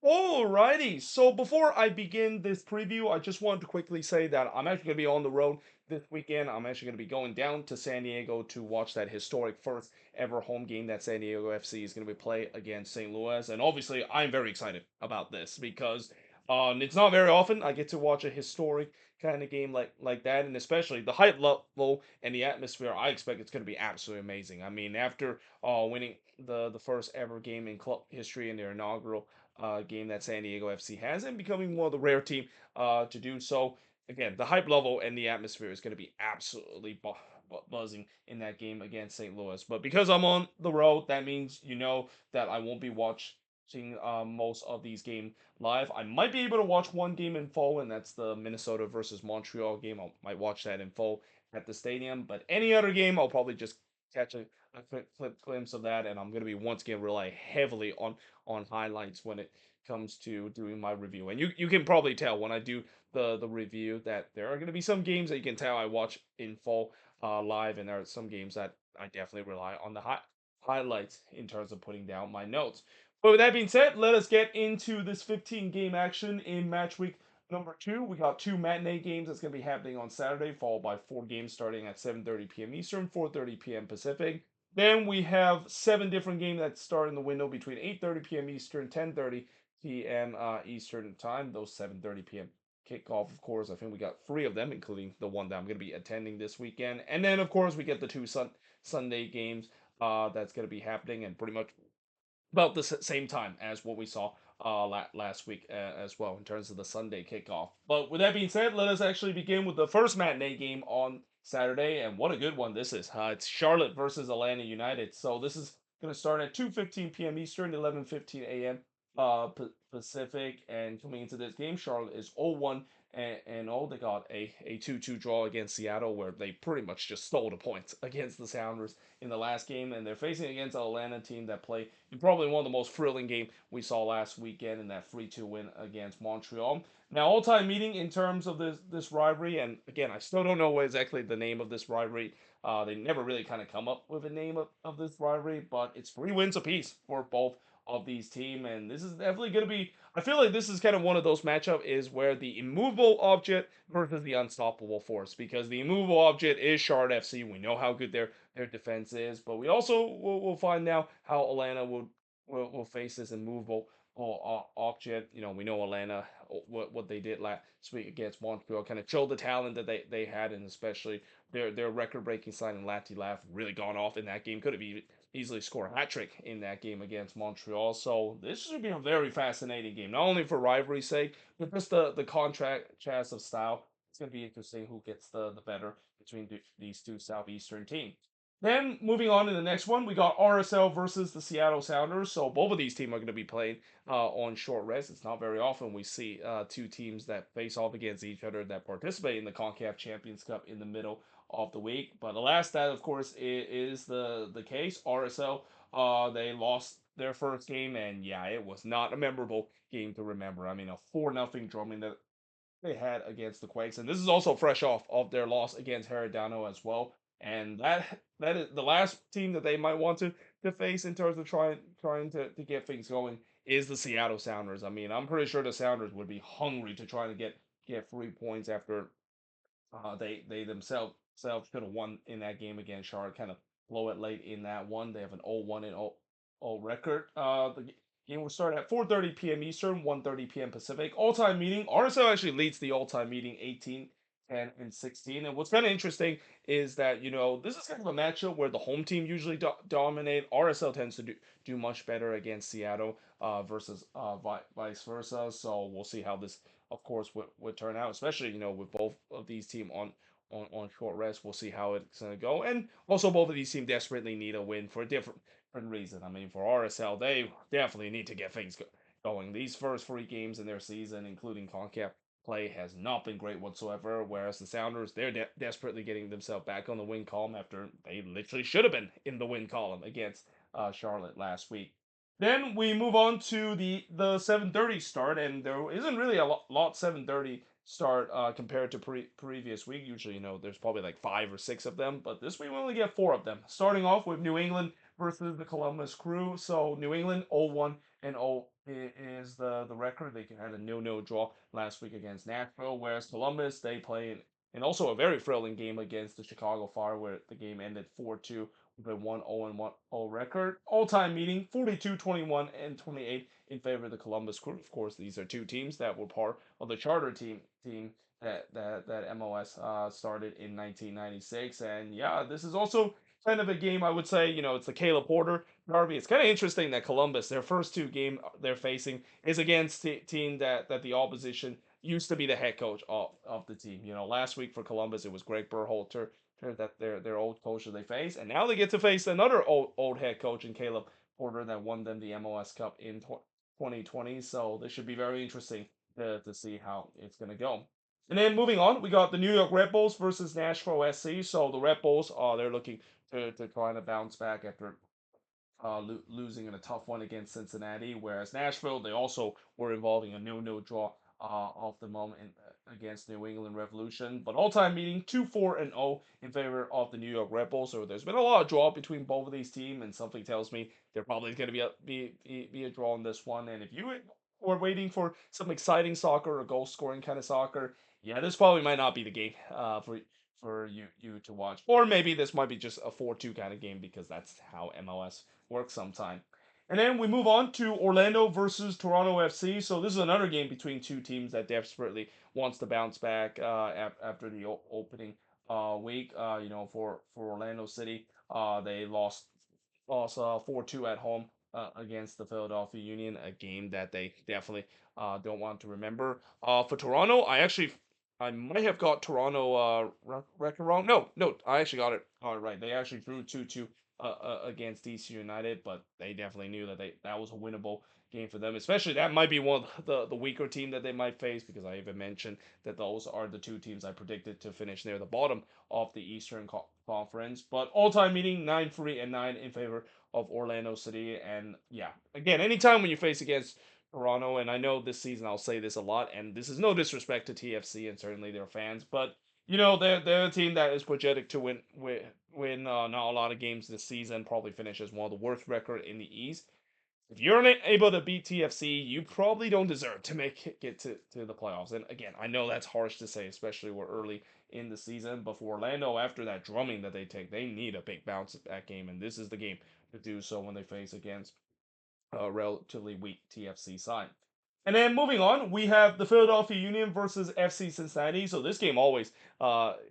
Alrighty, so before I begin this preview, I just wanted to quickly say that I'm actually going to be on the road this weekend. I'm actually going to be going down to San Diego to watch that historic first ever home game that San Diego FC is going to be play against St. Louis. And obviously, I'm very excited about this because it's not very often I get to watch a historic kind of game like that, and especially the hype level and the atmosphere. I expect it's going to be absolutely amazing. I mean, after winning the first ever game in club history in their inaugural game that San Diego FC has, and becoming one of the rare team to do so. Again, the hype level and the atmosphere is going to be absolutely buzzing in that game against St. Louis. But because I'm on the road, that means that I won't be watching most of these games live. I might be able to watch one game in full, and that's the Minnesota versus Montreal game. I might watch that in full at the stadium. But any other game, I'll probably just catch a quick glimpse of that, and I'm going to be once again rely heavily on highlights when it comes to doing my review. And you can probably tell when I do the review that there are going to be some games that you can tell I watch in full live, and there are some games that I definitely rely on the highlights in terms of putting down my notes. But with that being said, let us get into this 15 game action in match week number 2. We got two matinee games that's going to be happening on Saturday, followed by four games starting at 7:30 p.m. Eastern, 4:30 p.m. Pacific. Then we have seven different games that start in the window between 8:30 p.m. Eastern, 10:30 p.m. Eastern time. Those 7:30 p.m. kickoff, of course. I think we got three of them, including the one that I'm going to be attending this weekend. And then, of course, we get the two Sunday games that's going to be happening, and pretty much about the same time as what we saw last week as well in terms of the Sunday kickoff. But with that being said, let us actually begin with the first matinee game on Saturday, and what a good one this is. It's Charlotte versus Atlanta United. So this is going to start at 2:15 p.m. Eastern, 11:15 a.m. Pacific, and coming into this game, Charlotte is 0-1 and oh, they got a 2-2 draw against Seattle, where they pretty much just stole the points against the Sounders in the last game, and they're facing against an Atlanta team that played in probably one of the most thrilling game we saw last weekend in that 3-2 win against Montreal. Now, all-time meeting in terms of this rivalry, and again, I still don't know what exactly the name of this rivalry. They never really kind of come up with a name of this rivalry, but it's 3 wins apiece for both of these teams, and this is definitely going to be. I feel like this is kind of one of those matchup is where the immovable object versus the unstoppable force, because the immovable object is Shard FC. We know how good their defense is, but we also will find now how Atlanta will face this immovable object. We know Atlanta what they did last week against Montreal kind of showed the talent that they had, and especially their record breaking signing Lati Laugh really gone off in that game. Could have easily scored a hat trick in that game against Montreal. So this should be a very fascinating game, not only for rivalry's sake, but just the contrast of style. It's going to be interesting who gets the better between these two Southeastern teams. Then moving on to the next one, we got RSL versus the Seattle Sounders. So both of these teams are going to be playing on short rest. It's not very often we see two teams that face off against each other that participate in the CONCACAF Champions Cup in the middle of the week. But alas, that of course is the case. RSL they lost their first game, and yeah, it was not a memorable game to remember. I mean, a 4-0 drumming that they had against the Quakes, and this is also fresh off of their loss against Heredano as well. And that is the last team that they might want to face in terms of trying to get things going is the Seattle Sounders. I mean, I'm pretty sure the Sounders would be hungry to try to get 3 points after they themselves could have won in that game against Charlotte, kind of blow it late in that one. They have an 0-1 and 0 record. The game will start at 4:30 p.m. Eastern, 1:30 p.m. Pacific. All-time meeting. RSL actually leads the all-time meeting 18, 10, and 16. And what's kind of interesting is that, this is kind of a matchup where the home team usually dominate. RSL tends to do much better against Seattle versus vice versa. So we'll see how this of course would turn out, especially with both of these teams on short rest. We'll see how it's gonna go, and also both of these teams desperately need a win for a different reason. I mean, for RSL, they definitely need to get things going. These first three games in their season, including Concacaf play, has not been great whatsoever. Whereas the Sounders, they're desperately getting themselves back on the win column after they literally should have been in the win column against Charlotte last week. Then we move on to the 7:30 start, and there isn't really a lot 7:30 start compared to previous week. Usually, there's probably like 5 or 6 of them, but this week we only get 4 of them. Starting off with New England versus the Columbus Crew. So New England 0-1 and 0 is the record. They had a 0-0 draw last week against Nashville, whereas Columbus they play in also a very thrilling game against the Chicago Fire, where the game ended 4-2 with a 1-0 record. All-time meeting 42-21 and 28 in favor of the Columbus Crew. Of course, these are two teams that were part of the charter team that MLS started in 1996. And yeah, this is also kind of a game I would say, it's the Caleb Porter Derby. It's kind of interesting that Columbus, their first two game they're facing is against a team that the opposition used to be the head coach of the team. Last week for Columbus it was Greg Berhalter, that their old coach that they face, and now they get to face another old head coach in Caleb Porter that won them the MLS Cup in 2020. So this should be very interesting to see how it's gonna go. And then moving on, we got the New York Red Bulls versus Nashville SC. So the Red Bulls, they're looking to kind of bounce back after losing in a tough one against Cincinnati. Whereas Nashville, they also were involving a no draw off the moment against New England Revolution. But all-time meeting 2-4-0 in favor of the New York Red Bulls. So there's been a lot of draw between both of these teams, and something tells me they're probably going to be a draw in this one. And if you were waiting for some exciting soccer or goal scoring kind of soccer, yeah, this probably might not be the game for you to watch. Or maybe this might be just a 4-2 kind of game because that's how MLS works sometime. And then we move on to Orlando versus Toronto FC. So this is another game between two teams that desperately wants to bounce back after the opening week. For Orlando City, they lost 4-2 at home against the Philadelphia Union, a game that they definitely don't want to remember. For Toronto, I might have got Toronto record wrong. No, I actually got it right. They actually drew 2-2 against DC United, but they definitely knew that was a winnable game for them. Especially that might be one of the weaker team that they might face, because I even mentioned that those are the two teams I predicted to finish near the bottom of the Eastern Conference. But all-time meeting 9-3 and 9 in favor of Orlando City. And yeah, again, anytime when you face against Toronto, and I know this season I'll say this a lot, and this is no disrespect to TFC and certainly their fans, but they're a team that is projected to win not a lot of games this season, probably finishes one of the worst record in the East. If you're not able to beat TFC, you probably don't deserve to get to the playoffs. And again, I know that's harsh to say, especially we're early in the season. But for Orlando, after that drumming that they take, they need a big bounce back game, and this is the game to do so when they face against a relatively weak TFC side. And then moving on, we have the Philadelphia Union versus FC Cincinnati. So this game always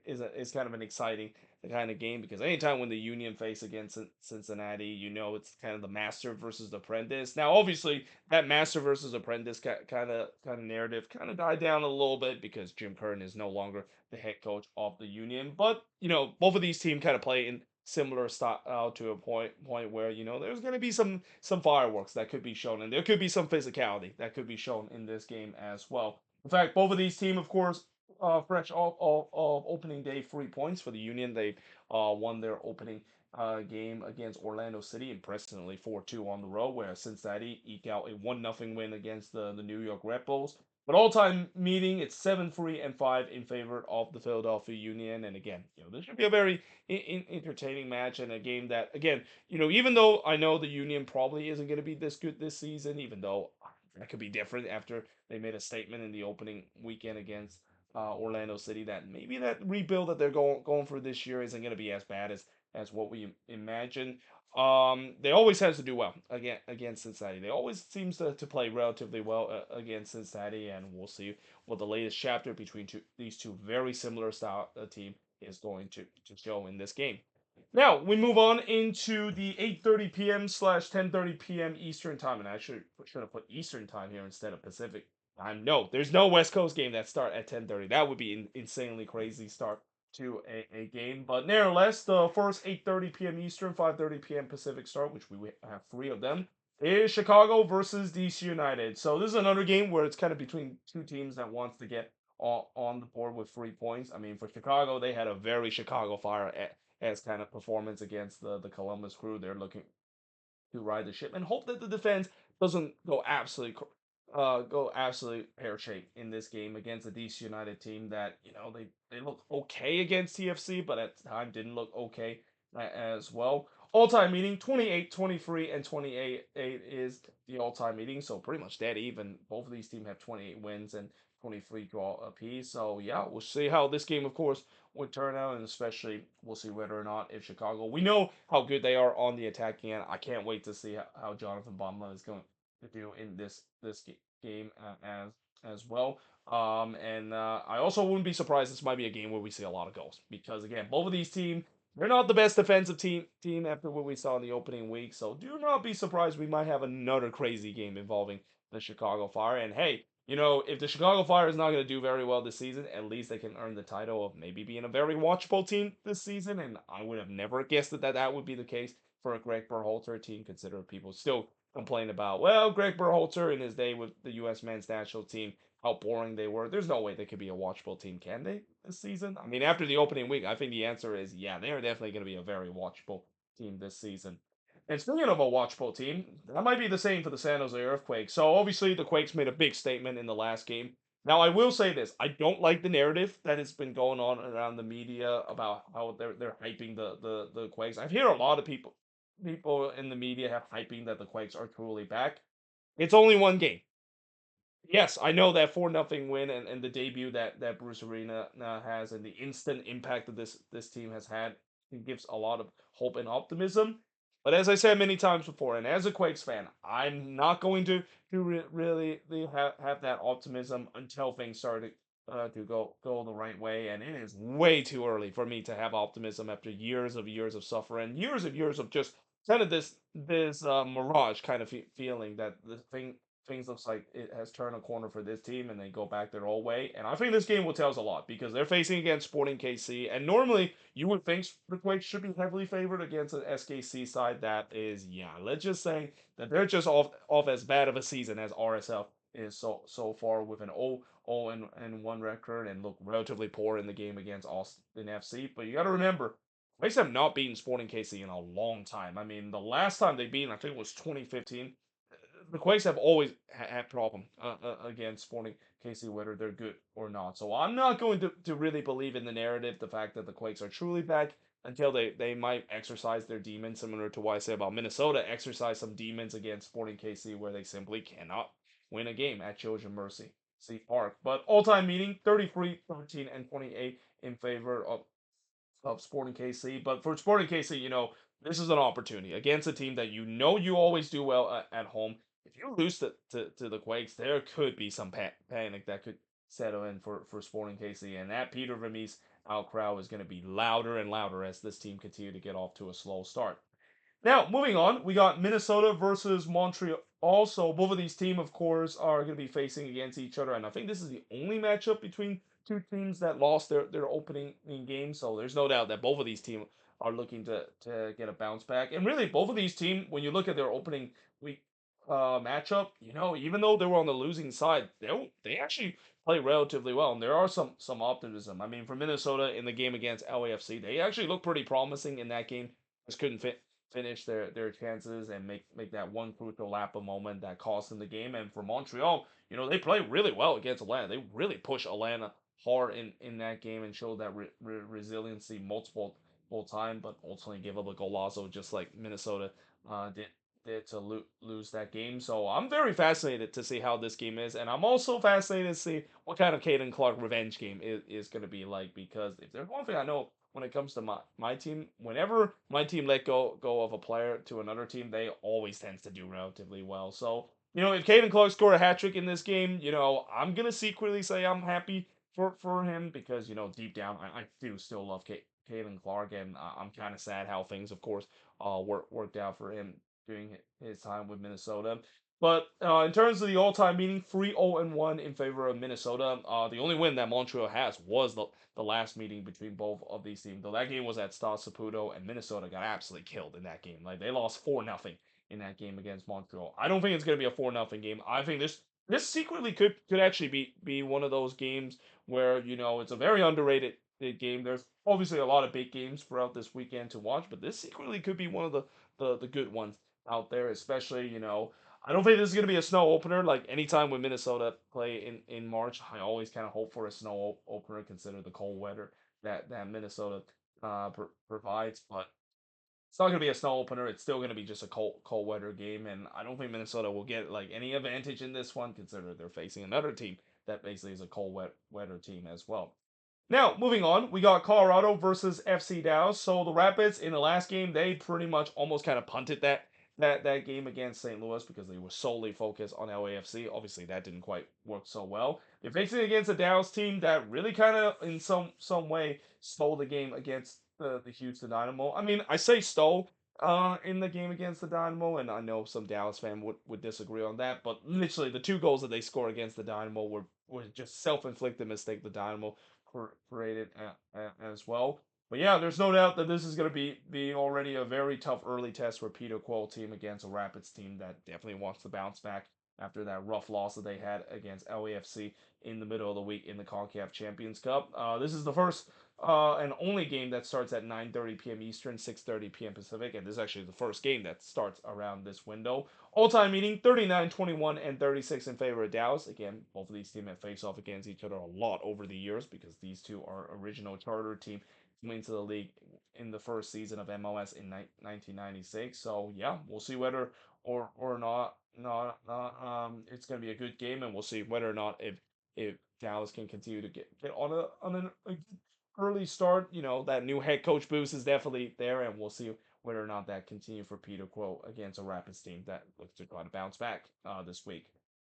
is kind of an exciting kind of game, because anytime when the Union face against Cincinnati, it's kind of the master versus the apprentice. Now, obviously, that master versus apprentice kind of narrative kind of died down a little bit because Jim Curtin is no longer the head coach of the Union. But both of these teams kind of play in similar style to a point where there's going to be some fireworks that could be shown, and there could be some physicality that could be shown in this game as well. In fact, both of these teams, of course, fresh off opening day 3 points for the Union. They won their opening game against Orlando City impressively 4-2 on the road, where Cincinnati eked out a 1-0 win against the New York Red Bulls. But all-time meeting, it's 7-3 and 5 in favor of the Philadelphia Union. And again, this should be a very entertaining match, and a game that, again, even though I know the Union probably isn't going to be this good this season, even though that could be different after they made a statement in the opening weekend against Orlando City that maybe that rebuild that they're going for this year isn't going to be as bad as what we imagine. They always has to do well against Cincinnati. They always seems to play relatively well against Cincinnati, and we'll see what the latest chapter between these two very similar style team is going to show in this game. Now we move on into the 8:30 p.m. slash 10:30 p.m. Eastern time, and I should have put Eastern time here instead of Pacific time. No, there's no West Coast game that start at 10:30. That would be an insanely crazy start to a game. But nevertheless, the first 8:30 p.m. Eastern, 5:30 p.m. Pacific start, which we have three of them, is Chicago versus DC United. So this is another game where it's kind of between two teams that wants to get on the board with 3 points. I mean, for Chicago, they had a very Chicago Fire as kind of performance against the Columbus Crew. They're looking to ride the ship and hope that the defense doesn't go absolutely pear shaped in this game against the DC United team that they look okay against TFC, but at the time didn't look okay as well. All-time meeting 28, 23, and 28 is the all-time meeting. So pretty much dead even. Both of these teams have 28 wins and 23 draw apiece. So yeah, we'll see how this game, of course, would turn out, and especially we'll see whether or not if Chicago. We know how good they are on the attacking end. I can't wait to see how Jonathan Bamba is going to do in this game as well. And I also wouldn't be surprised this might be a game where we see a lot of goals because again, both of these teams they're not the best defensive team after what we saw in the opening week, so do not be surprised we might have another crazy game involving the Chicago Fire. And hey, if the Chicago Fire is not going to do very well this season, at least they can earn the title of maybe being a very watchable team this season. And I would have never guessed that would be the case for a Greg Berhalter team, considering people still complain about, well, Greg Berhalter in his day with the U.S. men's national team how boring they were. There's no way they could be a watchable team, can they, this season? I mean, after the opening week, I think the answer is yeah, they are definitely going to be a very watchable team this season. And speaking of a watchable team, that might be the same for the San Jose Earthquakes. So obviously, the Quakes made a big statement in the last game. Now, I will say this: I don't like the narrative that has been going on around the media about how they're hyping the Quakes. I hear a lot of people in the media have hyping that the Quakes are truly back. It's only one game. Yes, I know that 4-0 win and the debut that Bruce Arena has and the instant impact that this team has had it gives a lot of hope and optimism. But as I said many times before, and as a Quakes fan, I'm not going to really have that optimism until things start to go the right way. And it is way too early for me to have optimism after years of suffering, years of just kind of this mirage kind of feeling that the things looks like it has turned a corner for this team and they go back their old way. And I think this game will tell us a lot because they're facing against Sporting KC. And normally you would think the Quakes should be heavily favored against an SKC side that is, yeah, let's just say that they're just off as bad of a season as RSL is so far with an 0 and 1 record and look relatively poor in the game against Austin FC. But you got to remember, Quakes have not beaten Sporting KC in a long time. I mean, the last time they beat, I think it was 2015. The Quakes have always had problem against Sporting KC, whether they're good or not. So I'm not going to really believe in the narrative, the fact that the Quakes are truly back until they might exercise their demons, similar to what I said about Minnesota, exercise some demons against Sporting KC where they simply cannot win a game at Children Mercy C Park. But all-time meeting, 33, 13, and 28 in favor of Sporting KC. But for Sporting KC, this is an opportunity against a team that you always do well at home. If you lose to the Quakes, there could be some panic that could settle in for Sporting KC. And that Peter Vermees out crowd is going to be louder and louder as this team continue to get off to a slow start. Now, moving on, we got Minnesota versus Montreal. Also, both of these teams, of course, are going to be facing against each other, and I think this is the only matchup between two teams that lost their opening game. So there's no doubt that both of these teams are looking to get a bounce back. And really, both of these teams, when you look at their opening week matchup, even though they were on the losing side, they actually play relatively well, and there are some optimism. I mean, for Minnesota in the game against LAFC, they actually look pretty promising in that game. Just couldn't finish their chances and make that one crucial lap a moment that cost them the game. And for Montreal, they play really well against Atlanta. They really push Atlanta hard in that game and showed that resiliency multiple time, but ultimately gave up a golazo just like Minnesota did to lose that game. So I'm very fascinated to see how this game is, and I'm also fascinated to see what kind of Caden Clark revenge game is going to be like. Because if there's one thing I know when it comes to my team, whenever my team let go of a player to another team, they always tends to do relatively well. So if Caden Clark score a hat trick in this game, I'm gonna secretly say I'm happy for him because deep down I do still love Caden Clark, and I'm kind of sad how things, of course, worked out for him during his time with Minnesota. But in terms of the all-time meeting, 3-0-1 in favor of Minnesota. The only win that Montreal has was the last meeting between both of these teams. Though that game was at Stade Saputo, and Minnesota got absolutely killed in that game. Like they lost 4-0 in that game against Montreal. I don't think it's going to be a 4-0 game. I think this secretly could actually be one of those games where it's a very underrated game. There's obviously a lot of big games throughout this weekend to watch, but this secretly could be one of the good ones out there, especially I don't think this is going to be a snow opener. Like anytime when Minnesota play in March, I always kind of hope for a snow opener, consider the cold weather that Minnesota provides. But It's not going to be a snow opener. It's still going to be just a cold weather game, and I don't think Minnesota will get like any advantage in this one, considering they're facing another team that basically is a weather team as well. Now, moving on, we got Colorado versus FC Dallas. So the Rapids in the last game, they pretty much almost kind of punted that game against St. Louis because they were solely focused on LAFC. Obviously, that didn't quite work so well. They're facing against a Dallas team that really kind of, in some way, stole the game against the Houston Dynamo. I mean, I say stole in the game against the Dynamo, and I know some Dallas fan would disagree on that, but literally the two goals that they scored against the Dynamo were just self-inflicted mistake the Dynamo created as well. But yeah, there's no doubt that this is going to be already a very tough early test for Peter Quill team against a Rapids team that definitely wants to bounce back after that rough loss that they had against LAFC in the middle of the week in the CONCACAF Champions Cup. This is the first and only game that starts at 9:30 p.m. Eastern, 6:30 p.m. Pacific, and this is actually the first game that starts around this window. All-time meeting 39, 21, and 36 in favor of Dallas. Again, both of these teams have faced off against each other a lot over the years because these two are original charter team coming into the league in the first season of MLS in 1996. So yeah, we'll see whether or it's going to be a good game, and we'll see whether or not if Dallas can continue to get on a early start. You know, that new head coach boost is definitely there, and we'll see whether or not that continue for Peter Quill against a Rapids team that looks to try to bounce back this week.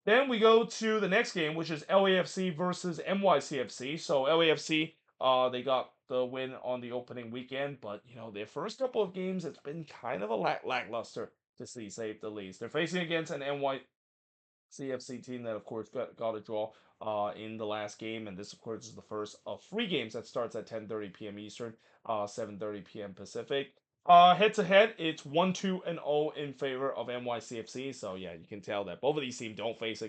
Then we go to the next game, which is LAFC versus NYCFC. So LAFC, they got the win on the opening weekend, but you know their first couple of games, it's been kind of a lackluster to see, say the least. They're facing against an CFC team that, of course, got a draw in the last game, and this, of course, is the first of three games that starts at 10:30 p.m. Eastern, 7:30 p.m. Pacific. Head to head, it's 1-2-0 in favor of NYCFC. So yeah, you can tell that both of these teams don't face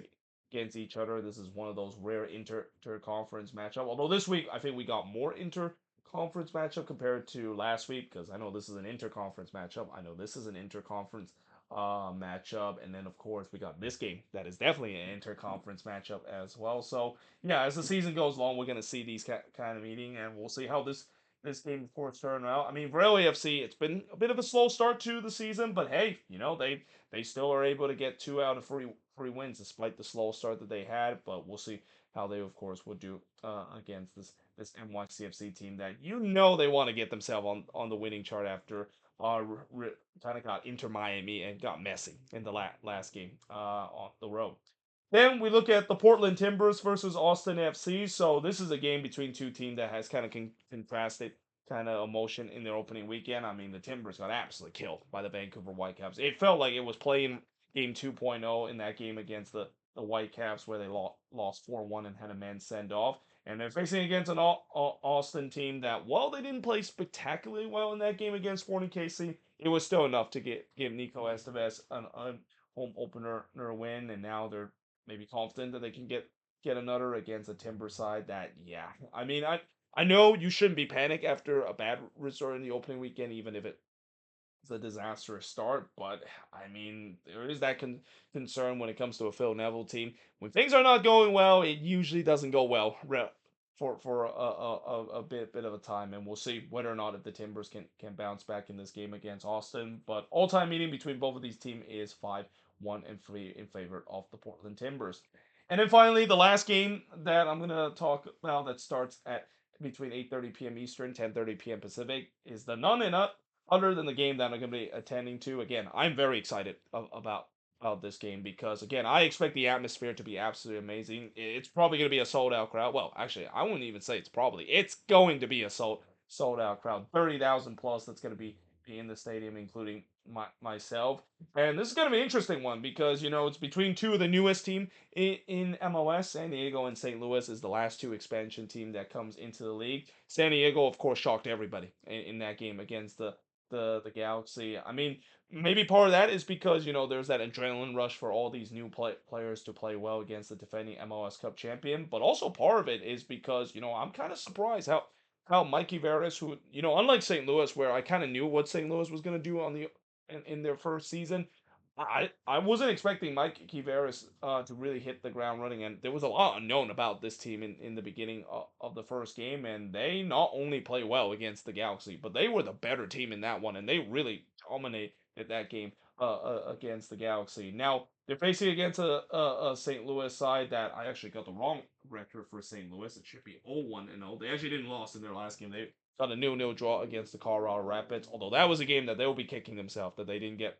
against each other. This is one of those rare inter-conference matchup. Although this week I think we got more inter-conference matchup compared to last week because I know this is an inter-conference matchup. I know this is an inter-conference matchup. And then, of course, we got this game that is definitely an interconference matchup as well. So, yeah, as the season goes along, we're going to see these kind of meeting, and we'll see how this game, of course, turn out. I mean, for LAFC, it's been a bit of a slow start to the season, but hey, you know, they still are able to get 2 out of 3 wins despite the slow start that they had. But we'll see how they, of course, would do against this NYCFC team that you know they want to get themselves on the winning chart after kind of got Inter Miami and got messy in the last game on the road. Then we look at the Portland Timbers versus Austin FC. So this is a game between two teams that has kind of contrasted kind of emotion in their opening weekend. I mean, the Timbers got absolutely killed by the Vancouver Whitecaps. It felt like it was playing game 2.0 in that game against the Whitecaps where they lost 4-1 and had a man send off. And they're facing against an Austin team that, while they didn't play spectacularly well in that game against Sporting KC, it was still enough to give Nico Estevez a home opener win. And now they're maybe confident that they can get another against a Timber side that, yeah. I mean, I know you shouldn't be panicked after a bad result in the opening weekend, even if it's a disastrous start. But I mean, there is that concern when it comes to a Phil Neville team. When things are not going well, it usually doesn't go well for a bit of a time, and we'll see whether or not if the Timbers can bounce back in this game against Austin. But all-time meeting between both of these teams is 5-1-3 in favor of the Portland Timbers. And then finally, the last game that I'm gonna talk about that starts at between 8:30 p.m. Eastern, 10:30 p.m. Pacific is the none and other than the game that I'm going to be attending to. Again, I'm very excited about this game because again, I expect the atmosphere to be absolutely amazing. It's probably going to be a sold out crowd. Well, actually, I wouldn't even say it's probably. It's going to be a sold out crowd. 30,000 plus that's going to be in the stadium, including myself. And this is going to be an interesting one because you know it's between two of the newest team in MLS. San Diego and St. Louis is the last two expansion team that comes into the league. San Diego, of course, shocked everybody in that game against the Galaxy. I mean, maybe part of that is because you know there's that adrenaline rush for all these new players to play well against the defending MLS Cup champion, but also part of it is because you know I'm kind of surprised how Mikey Veras, who you know unlike St. Louis, where I kind of knew what St. Louis was going to do on in their first season. I wasn't expecting Mike Kiveris to really hit the ground running, and there was a lot unknown about this team in the beginning of the first game, and they not only play well against the Galaxy, but they were the better team in that one, and they really dominated that game against the Galaxy. Now they're facing against a St. Louis side that I actually got the wrong record for St. Louis. It should be 0-1 and 0. They actually didn't lose in their last game. They got a 0-0 draw against the Colorado Rapids, although that was a game that they'll be kicking themselves that they didn't get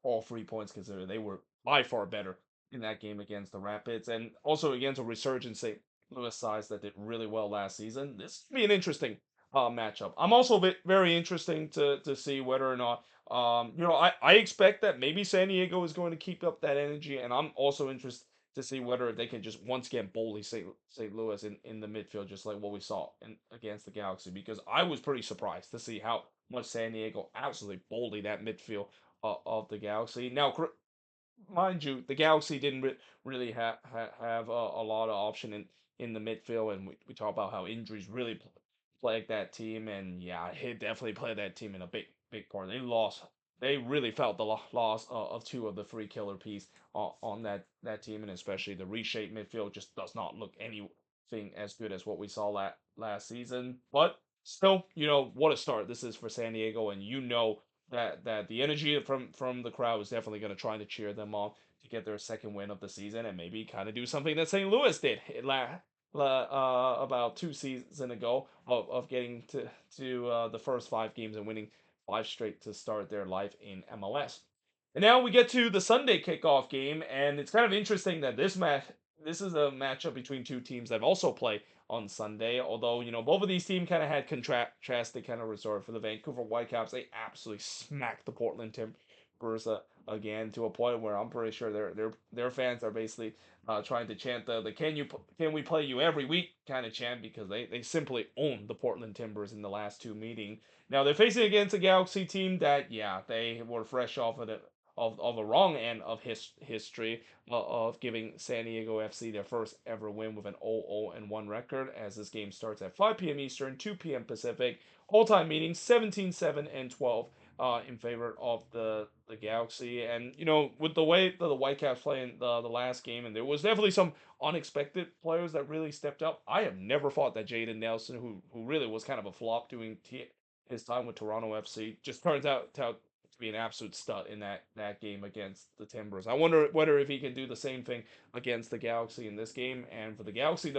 all 3 points considered. They were by far better in that game against the Rapids and also against a resurgent St. Louis sides that did really well last season. This will be an interesting matchup. I'm also very interesting to see whether or not I expect that maybe San Diego is going to keep up that energy, and I'm also interested to see whether they can just once again bully St. Louis in the midfield, just like what we saw against the Galaxy, because I was pretty surprised to see how much San Diego absolutely bullied that midfield of the Galaxy. Now, mind you, the Galaxy didn't really have a lot of option in the midfield, and we talk about how injuries really plagued that team, and yeah, it definitely played that team in a big part. They lost. They really felt the loss of two of the three killer P's on that team, and especially the reshaped midfield just does not look anything as good as what we saw last season. But still, what a start this is for San Diego, and that the energy from the crowd is definitely going to try to cheer them on to get their second win of the season and maybe kind of do something that St. Louis did about 2 seasons ago of getting to the first 5 games and winning 5 straight to start their life in MLS. And now we get to the Sunday kickoff game, and it's kind of interesting that this is a matchup between two teams that also play on Sunday. Although both of these teams kind of had contrasted kind of resort. For the Vancouver Whitecaps, they absolutely smacked the Portland Timbers again to a point where I'm pretty sure their fans are basically trying to chant the can we play you every week kind of chant, because they simply owned the Portland Timbers in the last 2 meetings. Now they're facing against a Galaxy team that, yeah, they were fresh off of a wrong end of history of giving San Diego FC their first ever win with an 0-1 record, as this game starts at 5 p.m. Eastern, 2 p.m. Pacific. All-time meetings 17-7 and 12 in favor of the Galaxy. And with the way that the Whitecaps play in the last game, and there was definitely some unexpected players that really stepped up. I have never thought that Jaden Nelson, who really was kind of a flop doing his time with Toronto FC, just turns out to be an absolute stud in that game against the Timbers. I wonder whether if he can do the same thing against the Galaxy in this game. And for the Galaxy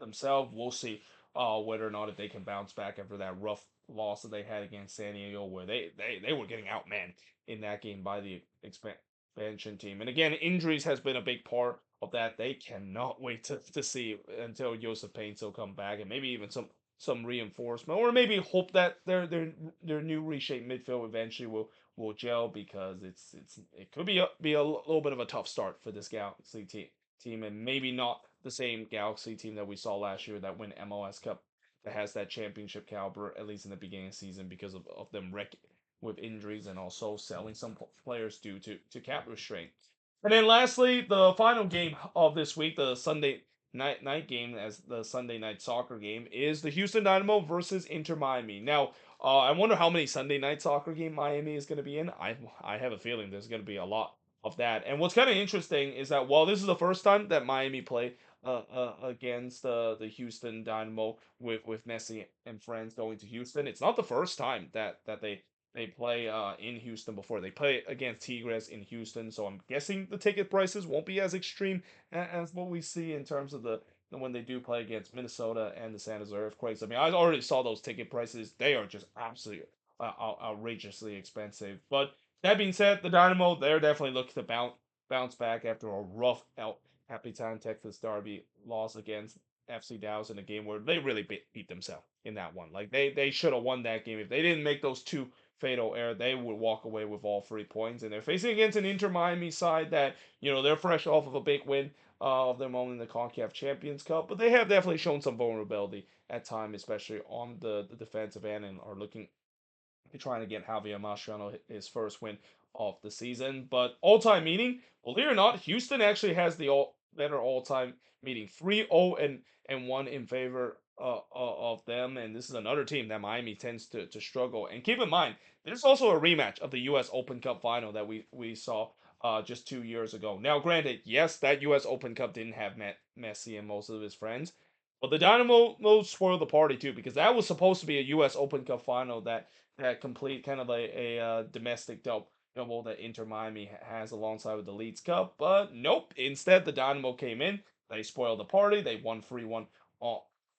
themselves, we'll see whether or not if they can bounce back after that rough loss that they had against San Diego, where they were getting outmanned in that game by the expansion team. And again, injuries has been a big part of that. They cannot wait to see until Joseph Paints will come back, and maybe even some reinforcement, or maybe hope that their new reshaped midfield eventually will gel, because it could be a little bit of a tough start for this Galaxy team, and maybe not the same Galaxy team that we saw last year that win MLS Cup, that has that championship caliber, at least in the beginning of the season, because of them wrecking with injuries and also selling some players due to cap restraint. And then lastly, the final game of this week, the Sunday night game, as the Sunday night soccer game, is the Houston Dynamo versus Inter Miami. Now, I wonder how many Sunday night soccer game Miami is going to be in. I have a feeling there's going to be a lot of that. And what's kind of interesting is that while this is the first time that Miami play against the Houston Dynamo with Messi and friends going to Houston, it's not the first time that they play in Houston before. They play against Tigres in Houston, so I'm guessing the ticket prices won't be as extreme as what we see in terms of the when they do play against Minnesota and the San Jose Earthquakes. I mean, I already saw those ticket prices; they are just absolutely outrageously expensive. But that being said, the Dynamo, they're definitely looking to bounce back after a rough out Happy Time Texas Derby loss against FC Dallas in a game where they really beat themselves in that one. Like they should have won that game if they didn't make those two fatal error. They would walk away with all 3 points, and they're facing against an Inter Miami side that they're fresh off of a big win of them owning the CONCACAF Champions Cup, but they have definitely shown some vulnerability at times, especially on the defensive end, and are looking trying to get Javier Mascherano his first win of the season. But all-time meeting, believe it or not, Houston actually has the better all-time meeting, 3-0 and 1 in favor of them, and this is another team that Miami tends to struggle. And keep in mind, there's also a rematch of the U.S. Open Cup final that we saw just 2 years ago. Now, granted, yes, that U.S. Open Cup didn't have Messi and most of his friends, but the Dynamo spoiled the party too because that was supposed to be a U.S. Open Cup final that complete kind of a domestic double that Inter Miami has alongside with the Leeds Cup, but nope. Instead, the Dynamo came in. They spoiled the party. They won 3-1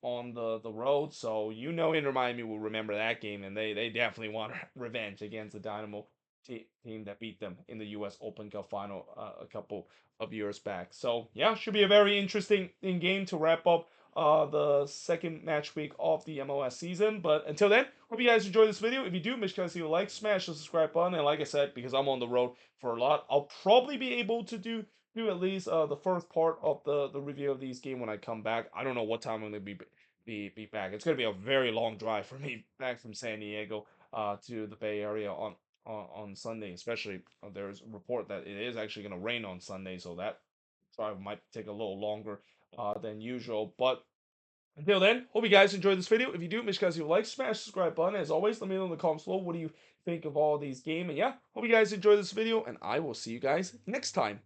on the road. So Inter Miami will remember that game, and they definitely want revenge against the Dynamo team that beat them in the U.S. Open Cup final a couple of years back. So yeah, should be a very interesting game to wrap up the second match week of the MLS season. But until then, hope you guys enjoy this video. If you do, make sure to leave a like, smash the subscribe button, and like I said, because I'm on the road for a lot, I'll probably be able to do at least the first part of the review of these game when I come back. I don't know what time I'm gonna be back. It's gonna be a very long drive for me back from San Diego to the Bay Area on Sunday, especially there's a report that it is actually gonna rain on Sunday, so that drive might take a little longer than usual. But until then, hope you guys enjoyed this video. If you do, make sure you guys leave a like, smash the subscribe button. As always, let me know in the comments below what do you think of all these games. And yeah, hope you guys enjoyed this video, and I will see you guys next time.